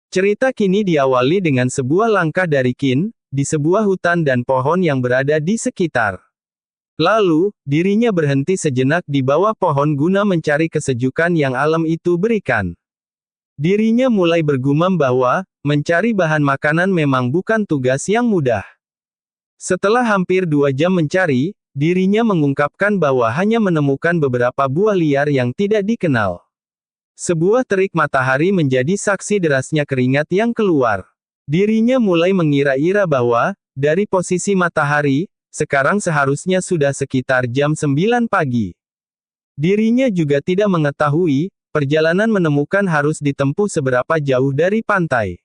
Cerita kini diawali dengan sebuah langkah dari Qin, di sebuah hutan dan pohon yang berada di sekitar. Lalu, dirinya berhenti sejenak di bawah pohon guna mencari kesejukan yang alam itu berikan. Dirinya mulai bergumam bahwa, mencari bahan makanan memang bukan tugas yang mudah. Setelah hampir 2 jam mencari, dirinya mengungkapkan bahwa hanya menemukan beberapa buah liar yang tidak dikenal. Sebuah terik matahari menjadi saksi derasnya keringat yang keluar. Dirinya mulai mengira-ira bahwa, dari posisi matahari, sekarang seharusnya sudah sekitar jam 9 pagi. Dirinya juga tidak mengetahui, perjalanan menemukan harus ditempuh seberapa jauh dari pantai.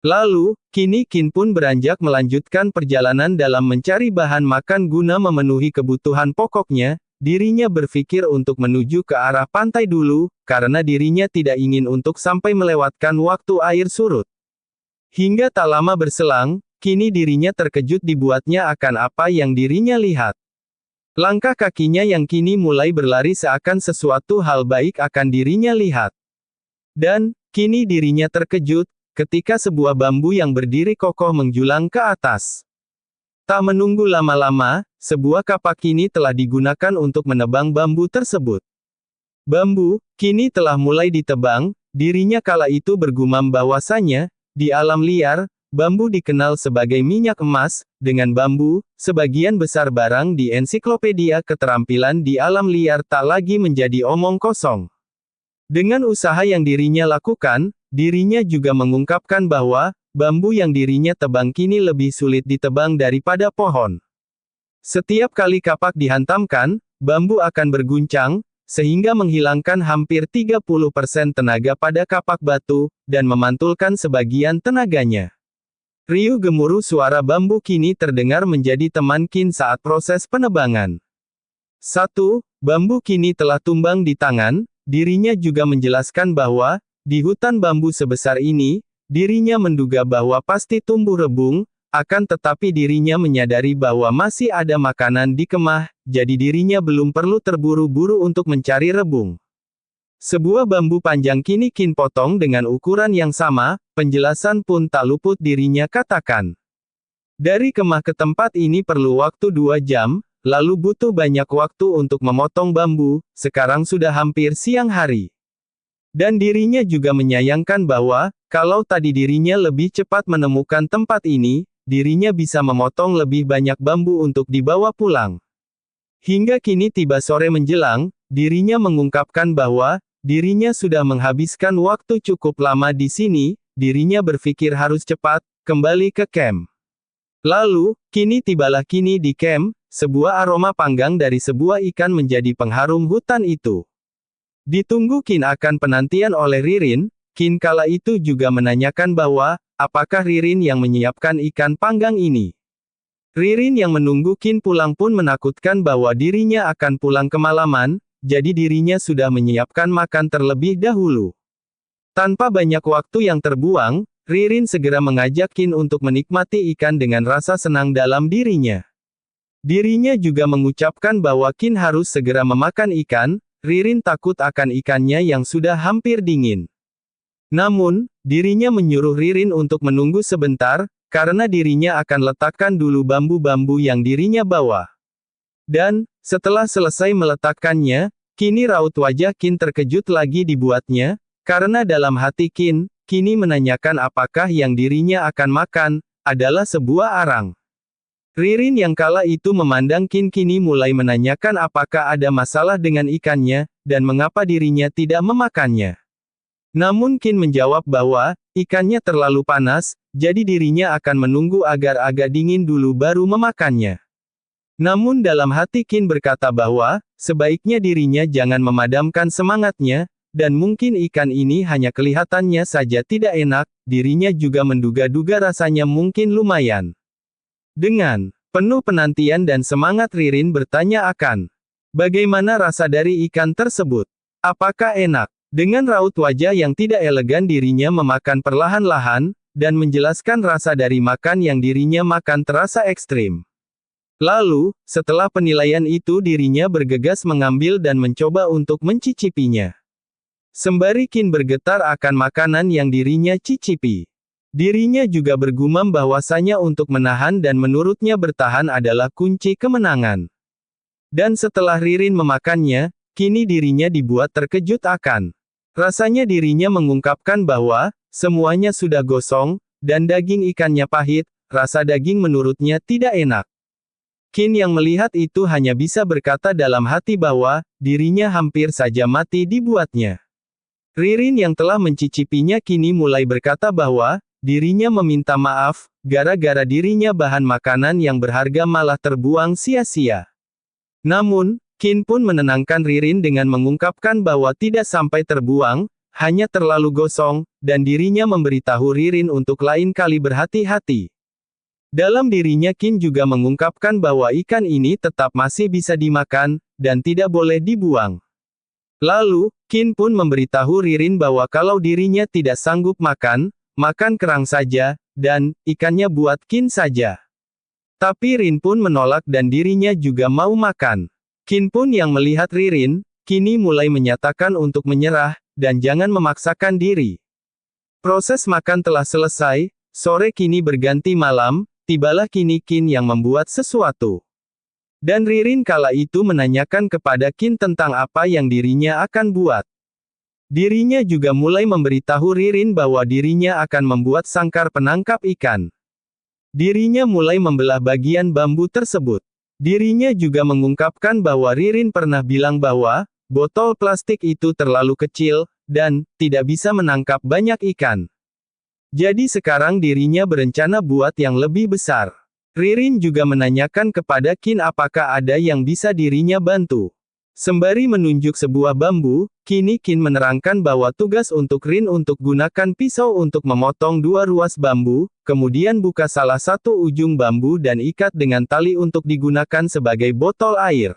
Lalu, kini Qin pun beranjak melanjutkan perjalanan dalam mencari bahan makan guna memenuhi kebutuhan pokoknya. Dirinya berpikir untuk menuju ke arah pantai dulu, karena dirinya tidak ingin untuk sampai melewatkan waktu air surut. Hingga tak lama berselang, kini dirinya terkejut dibuatnya akan apa yang dirinya lihat. Langkah kakinya yang kini mulai berlari seakan sesuatu hal baik akan dirinya lihat. Dan, kini dirinya terkejut, ketika sebuah bambu yang berdiri kokoh menjulang ke atas. Tak menunggu lama-lama, sebuah kapak kini telah digunakan untuk menebang bambu tersebut. Bambu, kini telah mulai ditebang, dirinya kala itu bergumam bahwasanya, di alam liar, bambu dikenal sebagai minyak emas. Dengan bambu, sebagian besar barang di ensiklopedia keterampilan di alam liar tak lagi menjadi omong kosong. Dengan usaha yang dirinya lakukan, dirinya juga mengungkapkan bahwa, bambu yang dirinya tebang kini lebih sulit ditebang daripada pohon. Setiap kali kapak dihantamkan, bambu akan berguncang, sehingga menghilangkan hampir 30% tenaga pada kapak batu, dan memantulkan sebagian tenaganya. Riuh gemuruh suara bambu kini terdengar menjadi teman Qin saat proses penebangan. 1. Bambu kini telah tumbang di tangan, dirinya juga menjelaskan bahwa, di hutan bambu sebesar ini, dirinya menduga bahwa pasti tumbuh rebung, akan tetapi dirinya menyadari bahwa masih ada makanan di kemah, jadi dirinya belum perlu terburu-buru untuk mencari rebung. Sebuah bambu panjang kini Qin potong dengan ukuran yang sama, penjelasan pun tak luput dirinya katakan. Dari kemah ke tempat ini perlu waktu 2 jam, lalu butuh banyak waktu untuk memotong bambu, sekarang sudah hampir siang hari. Dan dirinya juga menyayangkan bahwa, kalau tadi dirinya lebih cepat menemukan tempat ini, dirinya bisa memotong lebih banyak bambu untuk dibawa pulang. Hingga kini tiba sore menjelang, dirinya mengungkapkan bahwa, dirinya sudah menghabiskan waktu cukup lama di sini, dirinya berpikir harus cepat, kembali ke camp. Lalu, tibalah kini di camp, sebuah aroma panggang dari sebuah ikan menjadi pengharum hutan itu. Ditunggu Qin akan penantian oleh Ririn, Qin kala itu juga menanyakan bahwa, apakah Ririn yang menyiapkan ikan panggang ini. Ririn yang menunggu Qin pulang pun menakutkan bahwa dirinya akan pulang kemalaman, jadi dirinya sudah menyiapkan makan terlebih dahulu. Tanpa banyak waktu yang terbuang, Ririn segera mengajak Qin untuk menikmati ikan dengan rasa senang dalam dirinya. Dirinya juga mengucapkan bahwa Qin harus segera memakan ikan, Ririn takut akan ikannya yang sudah hampir dingin. Namun, dirinya menyuruh Ririn untuk menunggu sebentar, karena dirinya akan letakkan dulu bambu-bambu yang dirinya bawa. Dan, setelah selesai meletakkannya, kini raut wajah Qin terkejut lagi dibuatnya, karena dalam hati Qin, kini menanyakan apakah yang dirinya akan makan, adalah sebuah arang. Ririn yang kala itu memandang Qin kini mulai menanyakan apakah ada masalah dengan ikannya, dan mengapa dirinya tidak memakannya. Namun Qin menjawab bahwa, ikannya terlalu panas, jadi dirinya akan menunggu agar agak dingin dulu baru memakannya. Namun dalam hati Qin berkata bahwa, sebaiknya dirinya jangan memadamkan semangatnya, dan mungkin ikan ini hanya kelihatannya saja tidak enak, dirinya juga menduga-duga rasanya mungkin lumayan. Dengan penuh penantian dan semangat Ririn bertanya akan, bagaimana rasa dari ikan tersebut? Apakah enak? Dengan raut wajah yang tidak elegan dirinya memakan perlahan-lahan, dan menjelaskan rasa dari makan yang dirinya makan terasa ekstrim. Lalu, setelah penilaian itu dirinya bergegas mengambil dan mencoba untuk mencicipinya. Sembari Qin bergetar akan makanan yang dirinya cicipi. Dirinya juga bergumam bahwasanya untuk menahan dan menurutnya bertahan adalah kunci kemenangan. Dan setelah Ririn memakannya, kini dirinya dibuat terkejut akan rasanya. Dirinya mengungkapkan bahwa semuanya sudah gosong, dan daging ikannya pahit, rasa daging menurutnya tidak enak. Qin yang melihat itu hanya bisa berkata dalam hati bahwa dirinya hampir saja mati dibuatnya. Ririn yang telah mencicipinya kini mulai berkata bahwa dirinya meminta maaf, gara-gara dirinya bahan makanan yang berharga malah terbuang sia-sia. Namun, Qin pun menenangkan Ririn dengan mengungkapkan bahwa tidak sampai terbuang, hanya terlalu gosong, dan dirinya memberitahu Ririn untuk lain kali berhati-hati. Dalam dirinya Qin juga mengungkapkan bahwa ikan ini tetap masih bisa dimakan, dan tidak boleh dibuang. Lalu, Qin pun memberitahu Ririn bahwa kalau dirinya tidak sanggup makan kerang saja, dan ikannya buat Qin saja. Tapi Rin pun menolak dan dirinya juga mau makan. Qin pun yang melihat Ririn, kini mulai menyatakan untuk menyerah, dan jangan memaksakan diri. Proses makan telah selesai, sore kini berganti malam, tibalah kini Qin yang membuat sesuatu. Dan Ririn kala itu menanyakan kepada Qin tentang apa yang dirinya akan buat. Dirinya juga mulai memberitahu Ririn bahwa dirinya akan membuat sangkar penangkap ikan. Dirinya mulai membelah bagian bambu tersebut. Dirinya juga mengungkapkan bahwa Ririn pernah bilang bahwa botol plastik itu terlalu kecil, dan tidak bisa menangkap banyak ikan. Jadi sekarang dirinya berencana buat yang lebih besar. Ririn juga menanyakan kepada Qin apakah ada yang bisa dirinya bantu. Sembari menunjuk sebuah bambu, kini Qin menerangkan bahwa tugas untuk Rin untuk gunakan pisau untuk memotong dua ruas bambu, kemudian buka salah satu ujung bambu dan ikat dengan tali untuk digunakan sebagai botol air.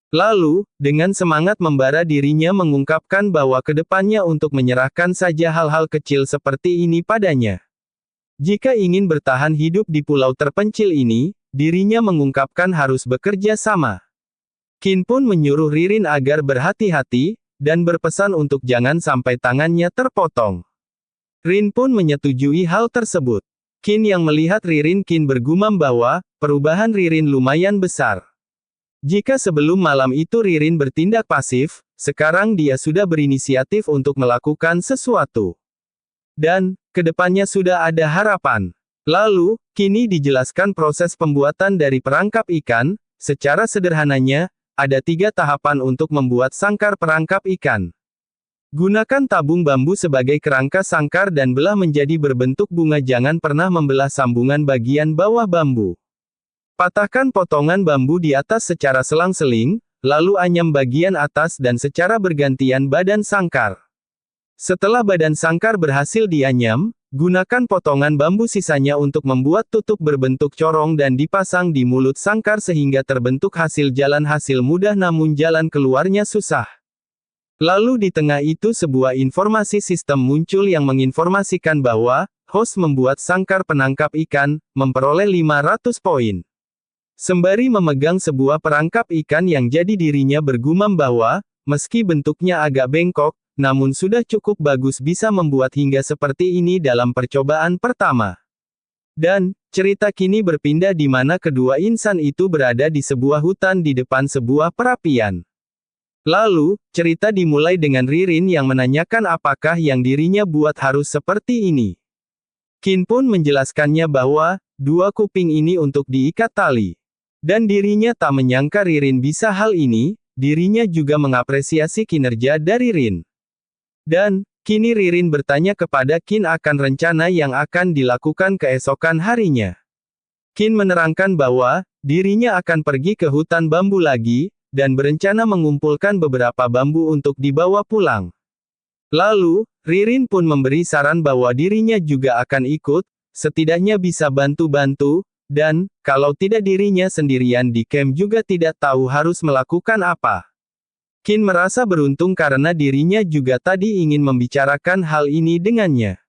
Lalu, dengan semangat membara dirinya mengungkapkan bahwa kedepannya untuk menyerahkan saja hal-hal kecil seperti ini padanya. Jika ingin bertahan hidup di pulau terpencil ini, dirinya mengungkapkan harus bekerja sama. Qin pun menyuruh Ririn agar berhati-hati, dan berpesan untuk jangan sampai tangannya terpotong. Rin pun menyetujui hal tersebut. Qin yang melihat Ririn Qin bergumam bahwa, perubahan Ririn lumayan besar. Jika sebelum malam itu Ririn bertindak pasif, sekarang dia sudah berinisiatif untuk melakukan sesuatu. Dan, kedepannya sudah ada harapan. Lalu, kini dijelaskan proses pembuatan dari perangkap ikan. Secara sederhananya, ada 3 tahapan untuk membuat sangkar perangkap ikan. Gunakan tabung bambu sebagai kerangka sangkar dan belah menjadi berbentuk bunga. Jangan pernah membelah sambungan bagian bawah bambu. Patahkan potongan bambu di atas secara selang-seling, lalu anyam bagian atas dan secara bergantian badan sangkar. Setelah badan sangkar berhasil dianyam, gunakan potongan bambu sisanya untuk membuat tutup berbentuk corong dan dipasang di mulut sangkar sehingga terbentuk hasil jalan hasil mudah namun jalan keluarnya susah. Lalu di tengah itu sebuah informasi sistem muncul yang menginformasikan bahwa, host membuat sangkar penangkap ikan, memperoleh 500 poin. Sembari memegang sebuah perangkap ikan yang jadi dirinya bergumam bahwa, meski bentuknya agak bengkok, namun sudah cukup bagus bisa membuat hingga seperti ini dalam percobaan pertama. Dan, cerita kini berpindah di mana kedua insan itu berada di sebuah hutan di depan sebuah perapian. Lalu, cerita dimulai dengan Ririn yang menanyakan apakah yang dirinya buat harus seperti ini. Qin pun menjelaskannya bahwa, 2 kuping ini untuk diikat tali. Dan dirinya tak menyangka Ririn bisa hal ini, dirinya juga mengapresiasi kinerja dari Rin. Dan, kini Ririn bertanya kepada Qin akan rencana yang akan dilakukan keesokan harinya. Qin menerangkan bahwa, dirinya akan pergi ke hutan bambu lagi, dan berencana mengumpulkan beberapa bambu untuk dibawa pulang. Lalu, Ririn pun memberi saran bahwa dirinya juga akan ikut, setidaknya bisa bantu-bantu, dan, kalau tidak dirinya sendirian di camp juga tidak tahu harus melakukan apa. Qin merasa beruntung karena dirinya juga tadi ingin membicarakan hal ini dengannya.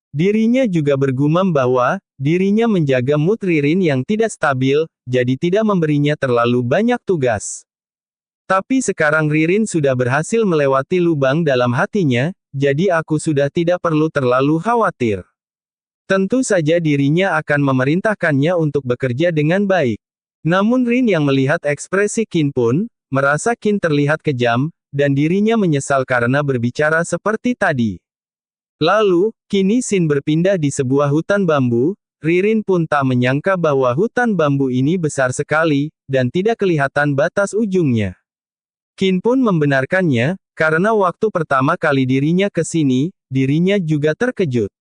Dirinya juga bergumam bahwa, dirinya menjaga mood Ririn yang tidak stabil, jadi tidak memberinya terlalu banyak tugas. Tapi sekarang Ririn sudah berhasil melewati lubang dalam hatinya, jadi aku sudah tidak perlu terlalu khawatir. Tentu saja dirinya akan memerintahkannya untuk bekerja dengan baik. Namun Rin yang melihat ekspresi Qin pun, merasa Qin terlihat kejam, dan dirinya menyesal karena berbicara seperti tadi. Lalu, kini Sin berpindah di sebuah hutan bambu. Ririn pun tak menyangka bahwa hutan bambu ini besar sekali, dan tidak kelihatan batas ujungnya. Qin pun membenarkannya, karena waktu pertama kali dirinya ke sini, dirinya juga terkejut.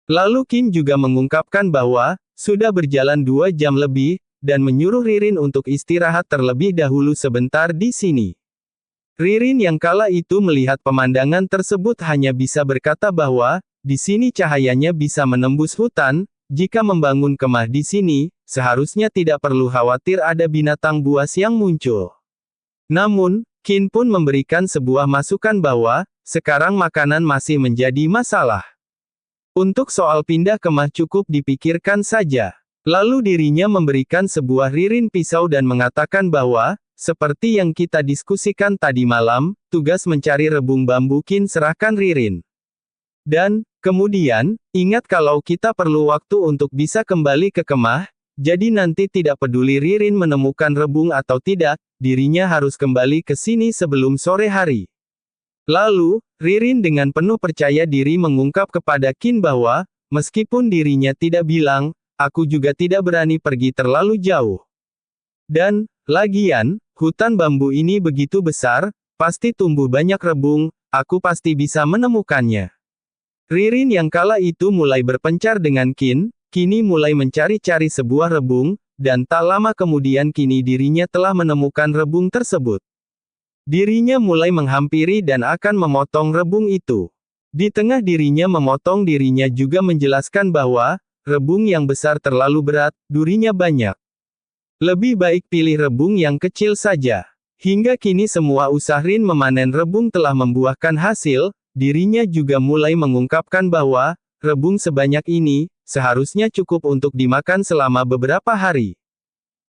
Lalu Qin juga mengungkapkan bahwa, sudah berjalan 2 jam lebih, dan menyuruh Ririn untuk istirahat terlebih dahulu sebentar di sini. Ririn yang kala itu melihat pemandangan tersebut hanya bisa berkata bahwa, di sini cahayanya bisa menembus hutan, jika membangun kemah di sini, seharusnya tidak perlu khawatir ada binatang buas yang muncul. Namun, Qin pun memberikan sebuah masukan bahwa, sekarang makanan masih menjadi masalah. Untuk soal pindah kemah cukup dipikirkan saja. Lalu dirinya memberikan sebuah ririn pisau dan mengatakan bahwa, seperti yang kita diskusikan tadi malam, tugas mencari rebung bambu Qin serahkan Ririn. Dan, kemudian, ingat kalau kita perlu waktu untuk bisa kembali ke kemah, jadi nanti tidak peduli Ririn menemukan rebung atau tidak, dirinya harus kembali ke sini sebelum sore hari. Lalu, Ririn dengan penuh percaya diri mengungkap kepada Qin bahwa, meskipun dirinya tidak bilang, aku juga tidak berani pergi terlalu jauh. Dan, lagian, hutan bambu ini begitu besar, pasti tumbuh banyak rebung, aku pasti bisa menemukannya. Ririn yang kala itu mulai berpencar dengan Qin, kini mulai mencari-cari sebuah rebung, dan tak lama kemudian kini dirinya telah menemukan rebung tersebut. Dirinya mulai menghampiri dan akan memotong rebung itu. Di tengah dirinya memotong, dirinya juga menjelaskan bahwa, rebung yang besar terlalu berat, durinya banyak. Lebih baik pilih rebung yang kecil saja. Hingga kini semua usaha Rin memanen rebung telah membuahkan hasil, dirinya juga mulai mengungkapkan bahwa, rebung sebanyak ini, seharusnya cukup untuk dimakan selama beberapa hari.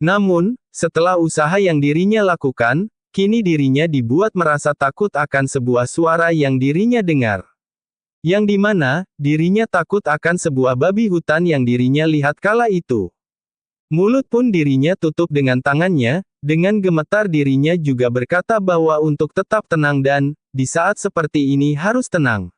Namun, setelah usaha yang dirinya lakukan, kini dirinya dibuat merasa takut akan sebuah suara yang dirinya dengar. Yang dimana, dirinya takut akan sebuah babi hutan yang dirinya lihat kala itu. Mulut pun dirinya tutup dengan tangannya, dengan gemetar dirinya juga berkata bahwa untuk tetap tenang dan, di saat seperti ini harus tenang.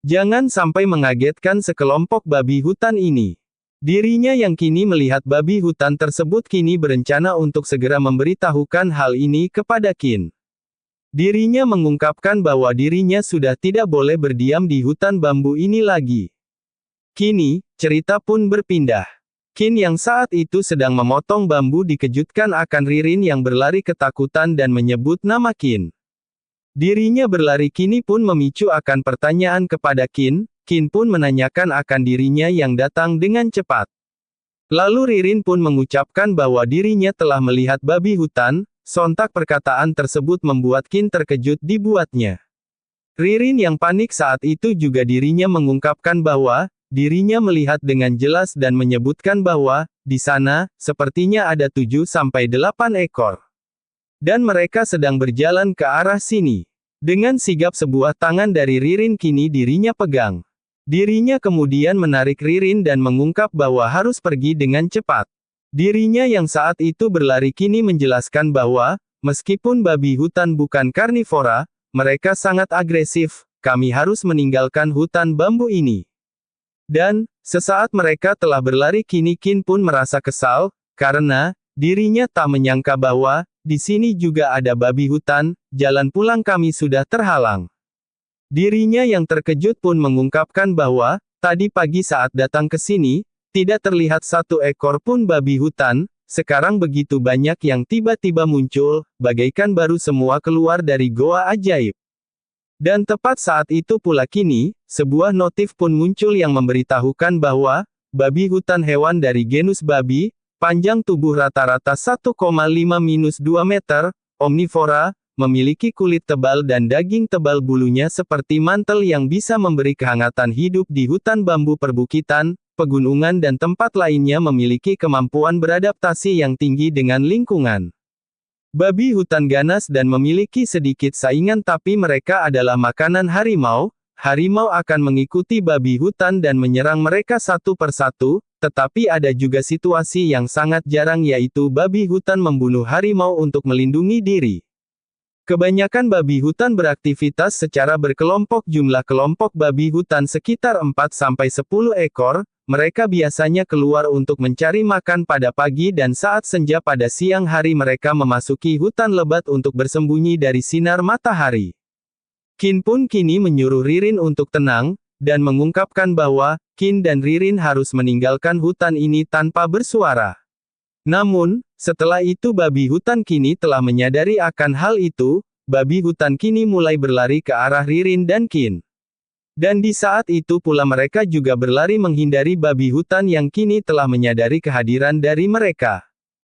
Jangan sampai mengagetkan sekelompok babi hutan ini. Dirinya yang kini melihat babi hutan tersebut kini berencana untuk segera memberitahukan hal ini kepada Qin. Dirinya mengungkapkan bahwa dirinya sudah tidak boleh berdiam di hutan bambu ini lagi. Kini, cerita pun berpindah. Qin yang saat itu sedang memotong bambu dikejutkan akan Ririn yang berlari ketakutan dan menyebut nama Qin. Dirinya berlari kini pun memicu akan pertanyaan kepada Qin. Qin pun menanyakan akan dirinya yang datang dengan cepat. Lalu Ririn pun mengucapkan bahwa dirinya telah melihat babi hutan, sontak perkataan tersebut membuat Qin terkejut dibuatnya. Ririn yang panik saat itu juga dirinya mengungkapkan bahwa, dirinya melihat dengan jelas dan menyebutkan bahwa, di sana, sepertinya ada 7-8 ekor. Dan mereka sedang berjalan ke arah sini. Dengan sigap sebuah tangan dari Ririn kini dirinya pegang. Dirinya kemudian menarik Ririn dan mengungkap bahwa harus pergi dengan cepat. Dirinya yang saat itu berlari kini menjelaskan bahwa, meskipun babi hutan bukan karnivora, mereka sangat agresif, kami harus meninggalkan hutan bambu ini. Dan, sesaat mereka telah berlari kini Qin pun merasa kesal, karena, dirinya tak menyangka bahwa, di sini juga ada babi hutan, jalan pulang kami sudah terhalang. Dirinya yang terkejut pun mengungkapkan bahwa, tadi pagi saat datang ke sini, tidak terlihat 1 ekor pun babi hutan, sekarang begitu banyak yang tiba-tiba muncul, bagaikan baru semua keluar dari goa ajaib. Dan tepat saat itu pula kini, sebuah notif pun muncul yang memberitahukan bahwa, babi hutan hewan dari genus babi, panjang tubuh rata-rata 1,5-2 meter, omnivora, memiliki kulit tebal dan daging tebal bulunya seperti mantel yang bisa memberi kehangatan hidup di hutan bambu perbukitan, pegunungan dan tempat lainnya memiliki kemampuan beradaptasi yang tinggi dengan lingkungan. Babi hutan ganas dan memiliki sedikit saingan, tapi mereka adalah makanan harimau. Harimau akan mengikuti babi hutan dan menyerang mereka satu persatu, tetapi ada juga situasi yang sangat jarang, yaitu babi hutan membunuh harimau untuk melindungi diri. Kebanyakan babi hutan beraktivitas secara berkelompok. Jumlah kelompok babi hutan sekitar 4-10 ekor. Mereka biasanya keluar untuk mencari makan pada pagi dan saat senja. Pada siang hari mereka memasuki hutan lebat untuk bersembunyi dari sinar matahari. Qin pun kini menyuruh Ririn untuk tenang, dan mengungkapkan bahwa, Qin dan Ririn harus meninggalkan hutan ini tanpa bersuara. Namun, setelah itu babi hutan kini telah menyadari akan hal itu. Babi hutan kini mulai berlari ke arah Ririn dan Qin. Dan di saat itu pula mereka juga berlari menghindari babi hutan yang kini telah menyadari kehadiran dari mereka.